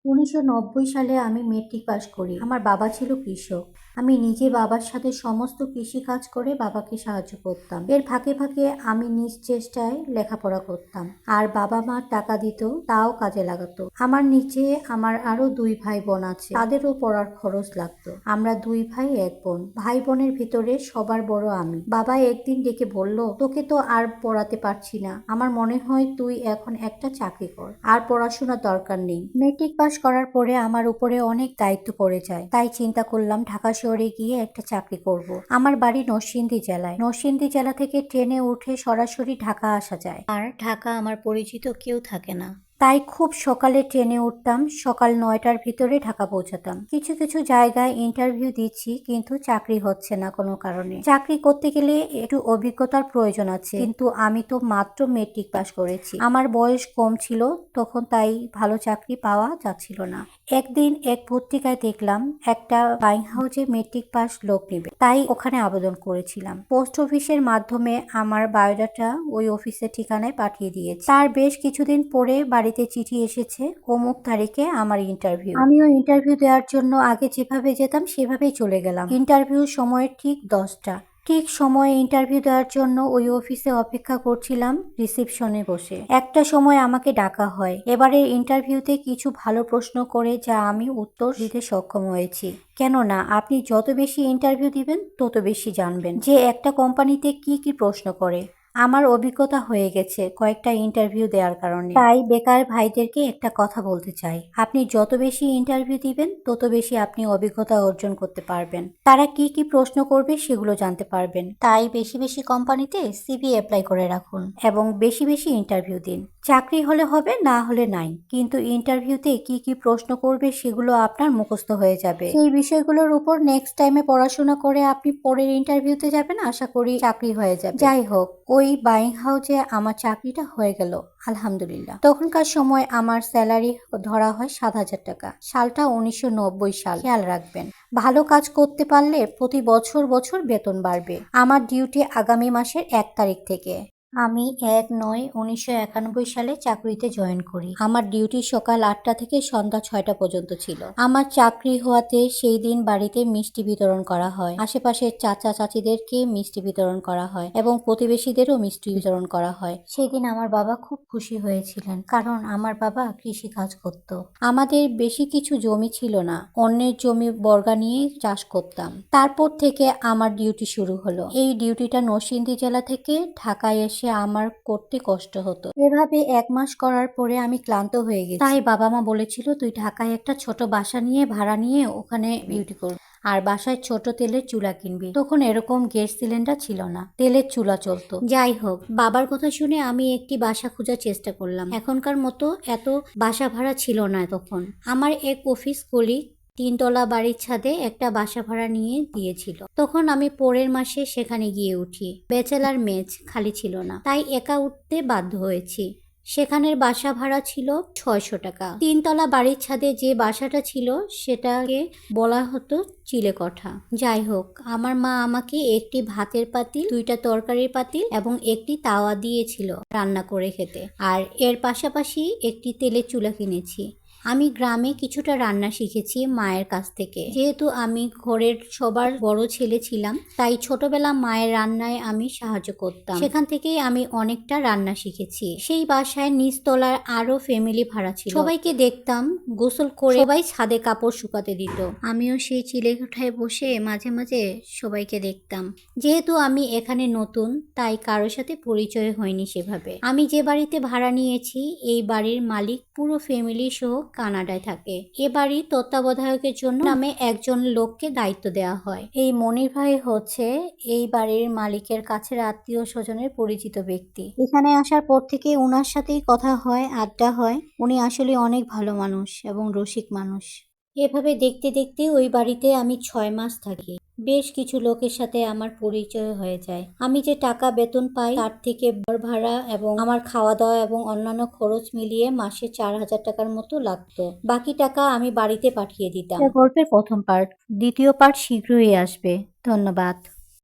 ১৯৯০ সালে আমি matric pass করি। আমার বাবা ছিল কৃষক। আমি নিজে বাবার সাথে সমস্ত কৃষিকাজ করে বাবাকে সাহায্য করতাম। এর ফাঁকে ফাঁকে আমি নিজ চেষ্টায় লেখাপড়া করতাম। আর বাবা-মা টাকা দিত, তাও কাজে লাগাতো। আমার নিচে আমার আরো ২ ভাই বোন আছে। তাদেরও পড়ার খরচ লাগতো। আমরা ২ ভাই ১ বোন। ভাই বোনের ভিতরে সবার বড় আমি। বাবা একদিন ডেকে বলল, তোকে তো আর পড়াতে পারছি না। আমার মনে হয় তুই এখন একটা চাকরি কর। আর পড়াশোনার দরকার নেই। মেট্রিক পাস করার পরে আমার উপরে অনেক দায়িত্ব পড়ে যায়। তাই চিন্তা করলাম ঢাকা শহরে গিয়ে একটা চাকরি করব। আমার বাড়ি নরসিংদী জেলায়। নরসিংদী জেলা থেকে ট্রেনে উঠে সরাসরি ঢাকা আসা যায়। আর ঢাকা আমার পরিচিত কেউ থাকে না। তাই খুব সকালে ট্রেনে উঠতাম, সকাল ৯টার ভিতরে ঢাকা পৌঁছাতাম। কিছু কিছু জায়গায় ইন্টারভিউ দিচ্ছি, কিন্তু চাকরি হচ্ছে না কোনো কারণে। চাকরি করতে গেলে একটু অভিজ্ঞতার প্রয়োজন আছে, কিন্তু আমি তো মাত্র মেট্রিক পাস করেছি। আমার বয়স কম ছিল তখন, তাই ভালো চাকরি পাওয়া যাচ্ছিল না। একদিন এক পত্রিকায় দেখলাম একটা বাইং হাউসে মেট্রিক পাস লোক নেবে, তাই ওখানে আবেদন করেছিলাম। পোস্ট অফিসের মাধ্যমে আমার বায়োডাটা ওই অফিসের ঠিকানায় পাঠিয়ে দিয়েছি। তার বেশ কিছুদিন পরে বাড়িতে চিঠি এসেছে, অমুক তারিখে আমার ইন্টারভিউ। আমিও ইন্টারভিউ দেওয়ার জন্য আগে যেভাবে যেতাম সেভাবেই চলে গেলাম। ইন্টারভিউ সময় ঠিক 10টা। ঠিক সময়ে ইন্টারভিউ দেওয়ার জন্য ওই অফিসে অপেক্ষা করছিলাম রিসিপশনে বসে। একটা সময় আমাকে ডাকা হয়। এবারের ইন্টারভিউতে কিছু ভালো প্রশ্ন করে যা আমি উত্তর দিতে সক্ষম হয়েছি। কেননা আপনি যত বেশি ইন্টারভিউ দিবেন তত বেশি জানবেন যে একটা কোম্পানিতে কি কি প্রশ্ন করে। আমার অভিজ্ঞতা হয়ে গেছে কয়েকটা ইন্টারভিউ দেওয়ার কারণে। তাই বেকার ভাইদেরকে একটা কথা বলতে চাই, আপনি যত বেশি ইন্টারভিউ দিবেন তত বেশি আপনি অভিজ্ঞতা অর্জন করতে পারবেন। তারা কি কি প্রশ্ন করবে সেগুলো জানতে পারবেন। তাই বেশি বেশি কোম্পানিতে সিভি অ্যাপ্লাই করে রাখুন এবং বেশি বেশি ইন্টারভিউ দিন। চাকরি হলে হবে, না হলে নাই, কিন্তু ইন্টারভিউতে কি কি প্রশ্ন করবে সেগুলো আপনার মুখস্থ হয়ে যাবে। সেই বিষয়গুলোর উপর নেক্সট টাইমে পড়াশোনা করে আপনি পরের ইন্টারভিউতে যাবেন, আশা করি চাকরি হয়ে যাবে। যাই হোক, ওই বাইং হাউসে আমার চাকরিটা হয়ে গেল আলহামদুলিল্লাহ। তখনকার সময় আমার স্যালারি ধরা হয় ৭,০০০ টাকা। সালটা ১৯৯০ সাল। খেয়াল রাখবেন, ভালো কাজ করতে পারলে প্রতি বছর বছর বেতন বাড়বে। আমার ডিউটি আগামী মাসের ১ তারিখ থেকে। আমি ১/৯/১৯৯১ সালে চাকরিতে জয়েন করি। আমার ডিউটি সকাল ৮টা থেকে সন্ধ্যা ৬টা পর্যন্ত ছিল। আমার চাকরি হওয়াতে সেই দিন বাড়িতে মিষ্টি বিতরণ করা হয়। আশেপাশের চাচা চাচিদেরকে মিষ্টি বিতরণ করা হয় এবং প্রতিবেশীদেরও মিষ্টি বিতরণ করা হয়। সেদিন আমার বাবা খুব খুশি হয়েছিলেন, কারণ আমার বাবা কৃষি কাজ করত। আমাদের বেশি কিছু জমি ছিল না, অন্যের জমি বর্গা নিয়ে চাষ করতাম। তারপর থেকে আমার ডিউটি শুরু হলো। এই ডিউটিটা নরসিংদী জেলা থেকে ঢাকায় এসে আমার করতে কষ্ট হতো। এভাবে ১ মাস করার পরে আমি ক্লান্ত হয়ে গেছি। তাই বাবা মা বলেছিল, তুই ঢাকায় একটা ছোট বাসা নিয়ে ভাড়া নিয়ে ওখানে ডিউটি করবি আর বাসায় ছোট তেলের চুলা কিনবি। তখন এরকম গ্যাস সিলিন্ডার ছিল না, তেলের চুলা চলতো। যাই হোক, বাবার কথা শুনে আমি একটি বাসা খোঁজার চেষ্টা করলাম। এখনকার মতো এত বাসা ভাড়া ছিল না তখন। আমার এক অফিস কলিগ ৩ তলা বাড়ির ছাদে একটা বাসা ভাড়া নিয়ে দিয়েছিল। তখন আমি পরের মাসে সেখানে গিয়ে উঠি। ব্যাচেলার মেস খালি ছিল না, তাই একা উঠতে বাধ্য হয়েছি। সেখানের বাসা ভাড়া ছিল ৬০০ টাকা। ৩ তলা বাড়ির ছাদে যে বাসাটা ছিল সেটাকে বলা হতো চিলেকঠা। যাই হোক, আমার মা আমাকে একটি ভাতের পাতিল, ২টা তরকারির পাতিল এবং একটি তাওয়া দিয়েছিল রান্না করে খেতে। আর এর পাশাপাশি একটি তেলের চুলা কিনেছি। আমি গ্রামে কিছুটা রান্না শিখেছি মায়ের কাছ থেকে। যেহেতু আমি ঘরের সবার বড় ছেলে ছিলাম, তাই ছোটবেলা মায়ের রান্নায় আমি সাহায্য করতাম। সেখান থেকেই আমি অনেকটা রান্না শিখেছি। সেই বাসায় নিচতলার আরো ফ্যামিলি ভাড়া ছিল। সবাইকে দেখতাম গোসল করে সবাই ছাদে কাপড় শুকাতে দিত। আমিও সেই চিলেকোঠায় বসে মাঝে মাঝে সবাইকে দেখতাম। যেহেতু আমি এখানে নতুন, তাই কারোর সাথে পরিচয় হয়নি সেভাবে। আমি যে বাড়িতে ভাড়া নিয়েছি, এই বাড়ির মালিক পুরো ফ্যামিলি সহ কানাডায় থাকে। এ বাড়ির তত্ত্বাবধায়কের জন্য নামে একজন লোককে দায়িত্ব দেওয়া হয়। এই মনির ভাই হচ্ছে এই বাড়ির মালিকের কাছের আত্মীয় স্বজনের পরিচিত ব্যক্তি। এখানে আসার পর থেকে উনার সাথেই কথা হয়, আড্ডা হয়। উনি আসলে অনেক ভালো মানুষ এবং রসিক মানুষ। এভাবে দেখতে দেখতে ওই বাড়িতে আমি ৬ মাস থাকি। বেশ কিছু লোকের সাথে আমার পরিচয় হয়ে যায়। আমি যে টাকা বেতন পাই তার থেকে ঘর ভাড়া এবং আমার খাওয়া দাওয়া এবং অন্যান্য খরচ মিলিয়ে মাসে ৪,০০০ টাকার মতো লাগতো। বাকি টাকা আমি বাড়িতে পাঠিয়ে দিতাম। গল্পের প্রথম পার্ট। দ্বিতীয় পার্ট শীঘ্রই আসবে। ধন্যবাদ।